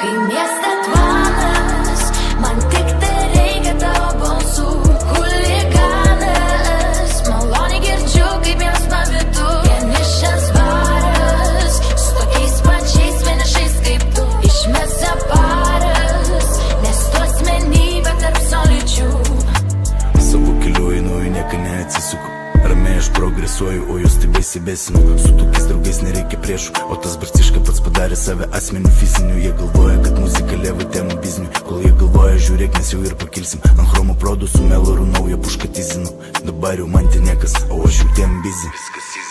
Kai mieste tvanas, man tik tereikia tavo balsų. Chuliganas, maloniai girdžiu, kaip jiems pavydu. Vienišas baras, su tokiais pačiais vienišais kaip tu. Išmesa paras, nes tu asmenybė tarp solidžių. Savo keliu einu, nieko neatsisuku. Ramiai aš progresuoju, o jūs taip besibesinu. Su tokiais draugais nereikia priešų, o tas barciška pats padarė save asmeniu fiziniu. Jie galvoja, kad muzika leva temų biznių. Kol jie galvoja, žiūrėk, mes jau ir pakilsim. Ant chromo prodų su meloru naują pušką tizinu. Dabar jau man ten niekas, o aš jau tiem bizi.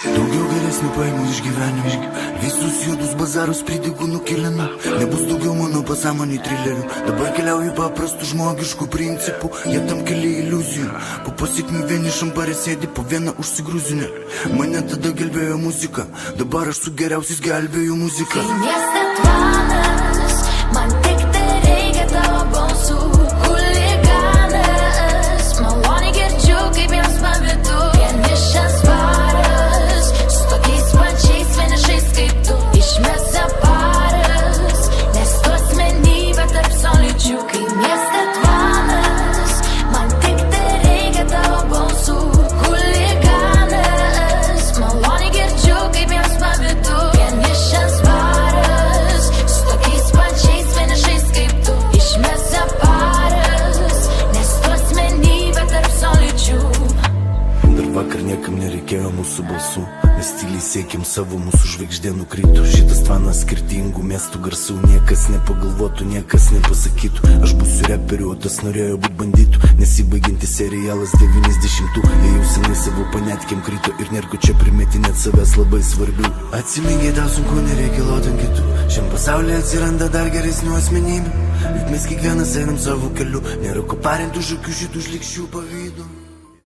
Daugiau geresnių paimų iš gyvenimų, visus juodus bazarus pridigų nukilinu. Nebus daugiau mano pasąmonį trilerių. Dabar keliauju paprastų žmogiškų principų. Jie tam keli iliuzijų. Po pasiekmių vienišam bare sėdi po vieną užsigrūzinę. Mane tada gelbėjo muzika, dabar aš su geriausiais gelbėju muziką. Kai mieste tvanas, man tik tereikia tavo balsų. Chuliganas, maloniai girdžiu, kaip jiems pavydu. Vienišas baras, su tokiais pačiais vienišais kaip tu. Išmesa paras, nes tu asmenybė tarp solidžių. Kai mieste tvanas, man tik tereikia tavo balsų. Chuliganas, maloniai girdžiu, kaip jiems pavydu. Vienišas baras, su tokiais pačiais vienišais kaip tu. Išmesa paras, nes tu asmenybė tarp solidžių. Dar vakar niekam nereikėjo mūsų balsų, mes tyliai siekėm savo, mūsų žvaigždė nukrito. Šitas tvanas skirtingų miestų garsų, niekas nepagalvotų, niekas nepasakytų. Aš būsiu reperiu, o tas norėjo būt bandytų. Nesibaigiantis serialas 90-ų, jie jau senai savo panetkėm krito. Ir nėr ko čia primetinėt savęs labai svarbių. Atsimingiai tau sunku, nereikia lot ant kitų. Šiam pasaulyje atsiranda dar geresnių asmenybių. Juk mes kiekvienas einam savo keliu, nėra ko parinti už akių šitų šlykščių pavydų.